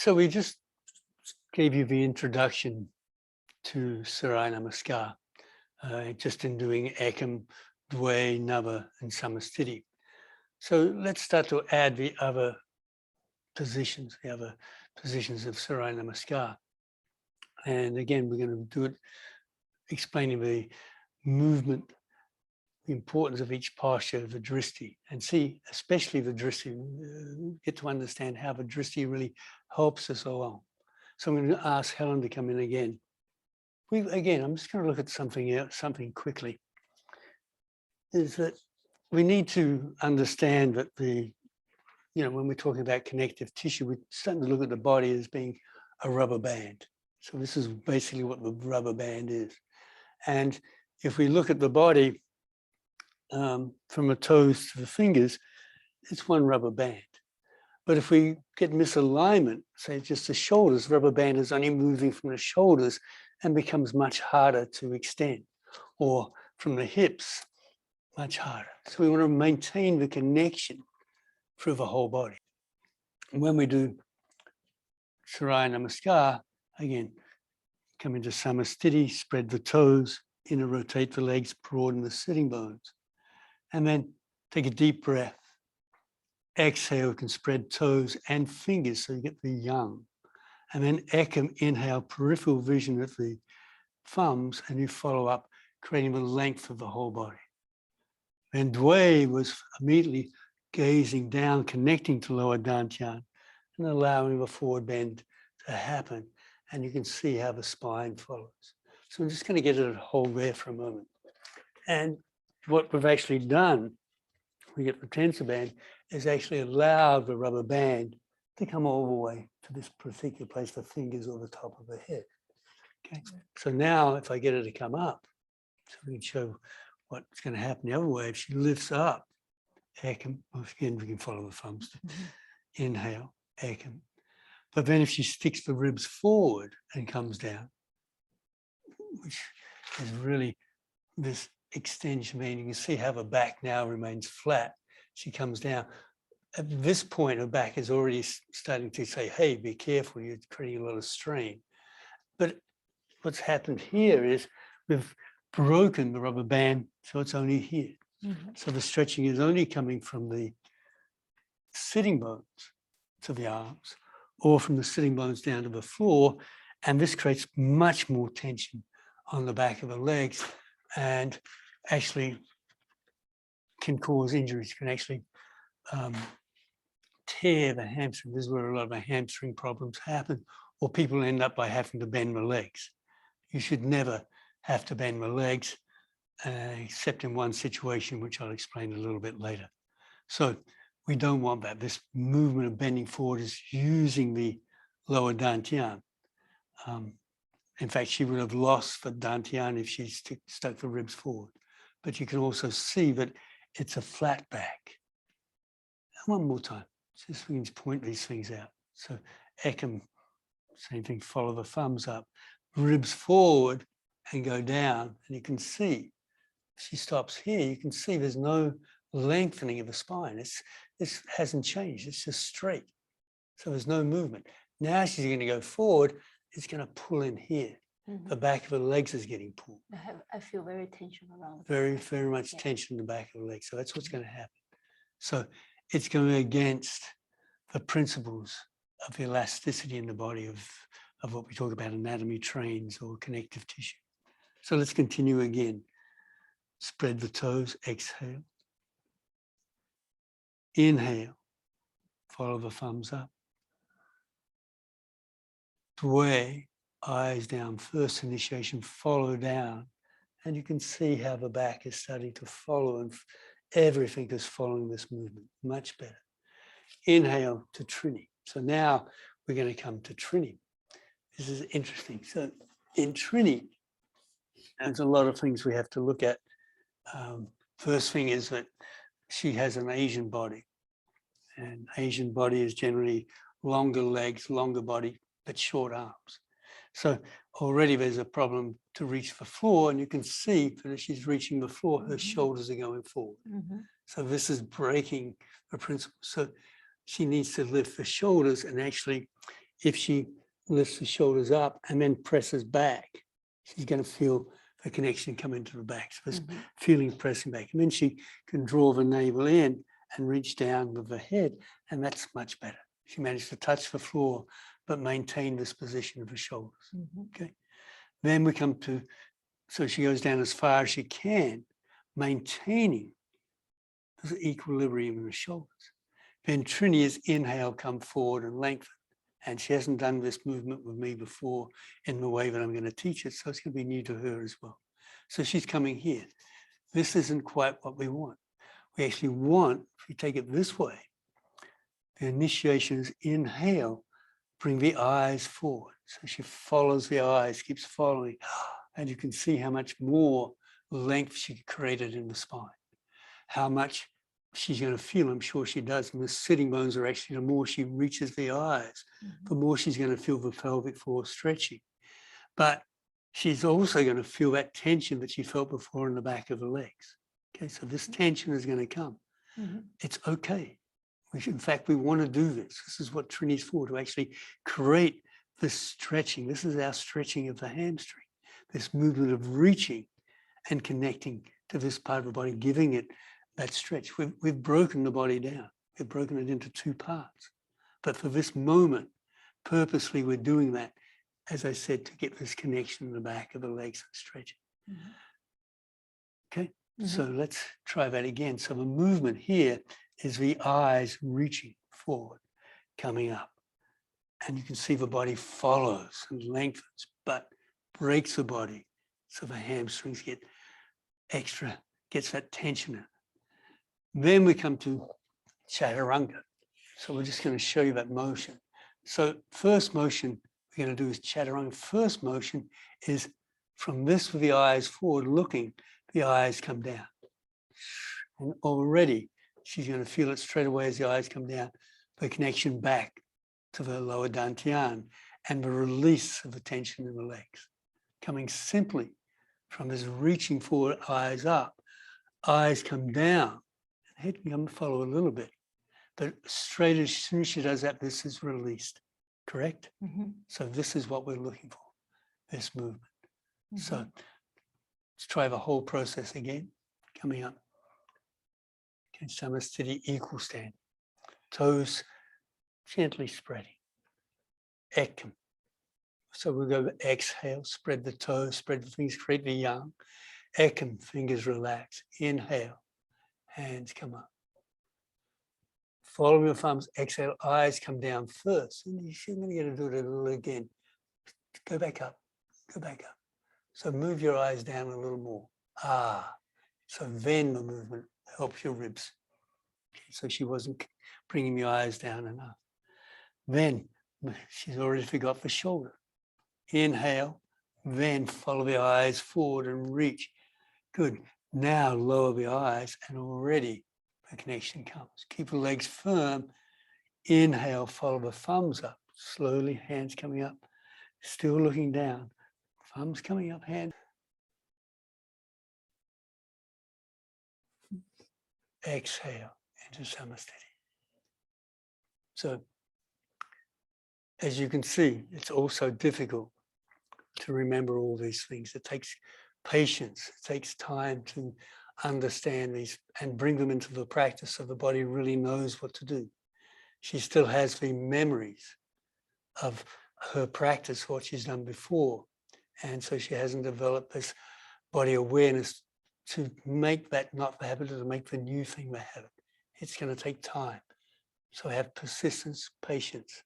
So we just gave you the introduction to Sarai Namaskar, just in doing Ekam, Dway, Nava, and Samasthiti. So let's start to add the other positions of Sarai Namaskar. And again, we're going to do it explaining the movement, the importance of each posture of the Drishti, and see, especially the Drishti, get to understand how the Drishti really helps us along. So I'm going to ask Helen to come in again. I'm just going to look at something quickly. Is that we need to understand that when we're talking about connective tissue, we're starting to look at the body as being a rubber band. So this is basically what the rubber band is. And if we look at the body from the toes to the fingers, it's one rubber band. But if we get misalignment, say just the shoulders, rubber band is only moving from the shoulders and becomes much harder to extend, or from the hips, much harder. So we want to maintain the connection through the whole body. And when we do Sarai Namaskar, again, come into Samasthiti, spread the toes, inner rotate the legs, broaden the sitting bones. And then take a deep breath. Exhale, you can spread toes and fingers so you get the yang. And then Ekam, inhale, peripheral vision of the thumbs, and you follow up, creating the length of the whole body. And Dway was immediately gazing down, connecting to lower dantian, and allowing the forward bend to happen. And you can see how the spine follows. So I'm just going to get it a hold there for a moment. And what we've actually done, we get the tensor band, is actually allow the rubber band to come all the way to this particular place, the fingers or the top of the head. Okay. So now if I get her to come up, so we can show what's going to happen the other way. If she lifts up, Ekam, again, we can follow the thumbs. Inhale, Ekam. But then if she sticks the ribs forward and comes down, which is really this extension, meaning you can see how the back now remains flat. She comes down. At this point, her back is already starting to say, hey, be careful, you're creating a lot of strain. But what's happened here is we've broken the rubber band, so it's only here. Mm-hmm. So the stretching is only coming from the sitting bones to the arms, or from the sitting bones down to the floor. And this creates much more tension on the back of the legs and actually can cause injuries, can actually tear the hamstring. This is where a lot of the hamstring problems happen, or people end up by having to bend the legs. You should never have to bend the legs, except in one situation, which I'll explain a little bit later. So we don't want that. This movement of bending forward is using the lower dantian. In fact, she would have lost the dantian if she stuck the ribs forward. But you can also see that it's a flat back. And one more time, just we can point these things out. So Ekam, same thing, follow the thumbs up, ribs forward and go down. And you can see, she stops here, you can see there's no lengthening of the spine. This hasn't changed, it's just straight. So there's no movement. Now she's going to go forward, it's going to pull in here. Mm-hmm. The back of the legs is getting pulled. I feel very tension around. Very much tension in the back of the legs. So that's what's going to happen. So it's going against the principles of the elasticity in the body of what we talk about anatomy trains or connective tissue. So let's continue again. Spread the toes, exhale. Inhale, follow the thumbs up. Dway, eyes down, first initiation, follow down. And you can see how the back is starting to follow and everything is following this movement, much better. Inhale to Trini. So now we're going to come to Trini. This is interesting. So in Trini, there's a lot of things we have to look at. First thing is that she has an Asian body. And Asian body is generally longer legs, longer body, but short arms. So already there's a problem to reach the floor, and you can see that as she's reaching the floor, her shoulders are going forward. Mm-hmm. So this is breaking the principle. So she needs to lift the shoulders and actually if she lifts the shoulders up and then presses back, she's going to feel the connection come into the back. So this feeling pressing back. And then she can draw the navel in and reach down with the head, and that's much better. She managed to touch the floor, but maintain this position of the shoulders. Okay. Then we come to, so she goes down as far as she can, maintaining this equilibrium in the shoulders. Then Trini is inhale, come forward and lengthen. And she hasn't done this movement with me before in the way that I'm going to teach it. So it's going to be new to her as well. So she's coming here. This isn't quite what we want. We actually want, if we take it this way, the initiation is inhale, bring the eyes forward. So she follows the eyes, keeps following. And you can see how much more length she created in the spine. How much she's going to feel, I'm sure she does. And the sitting bones are actually, the more she reaches the eyes, the more she's going to feel the pelvic floor stretching. But she's also going to feel that tension that she felt before in the back of the legs. Okay, so this tension is going to come. It's okay. In fact, we want to do this. This is what Trini's for, to actually create this stretching. This is our stretching of the hamstring, this movement of reaching and connecting to this part of the body, giving it that stretch. We've broken the body down. We've broken it into two parts. But for this moment, purposely, we're doing that, as I said, to get this connection in the back of the legs and stretching. Okay, so let's try that again. So the movement here is the eyes reaching forward, coming up. And you can see the body follows and lengthens, but breaks the body. So the hamstrings get extra, gets that tension in. Then we come to Chaturanga. So we're just going to show you that motion. So first motion we're going to do is Chaturanga. First motion is from this with the eyes forward looking, the eyes come down. And already she's going to feel it straight away as the eyes come down, the connection back to the lower dantian and the release of the tension in the legs. Coming simply from this reaching forward, eyes up, eyes come down. Head can come follow a little bit, but straight as soon as she does that, this is released, correct? So this is what we're looking for, this movement. So let's try the whole process again, coming up. Okay, Samasthiti, equal stand. Toes gently spreading. Ekam. So we'll go exhale, spread the toes, spread the fingers, create the yang. Ekam, fingers relax. Inhale, hands come up. Follow your thumbs, exhale, eyes come down first. And you're going to do it a little again. Go back up, go back up. So move your eyes down a little more. So then the movement helps your ribs. Okay, so she wasn't bringing the eyes down enough. Then she's already forgot the shoulder. Inhale, then follow the eyes forward and reach. Good. Now lower the eyes and already the connection comes. Keep the legs firm. Inhale, follow the thumbs up. Slowly, hands coming up. Still looking down. Thumbs coming up, hand. Exhale into Samasthiti. So, as you can see, it's also difficult to remember all these things. It takes patience. It takes time to understand these and bring them into the practice so the body really knows what to do. She still has the memories of her practice, what she's done before. And so she hasn't developed this body awareness to make that not the habit, to make the new thing the habit. It's going to take time. So have persistence, patience.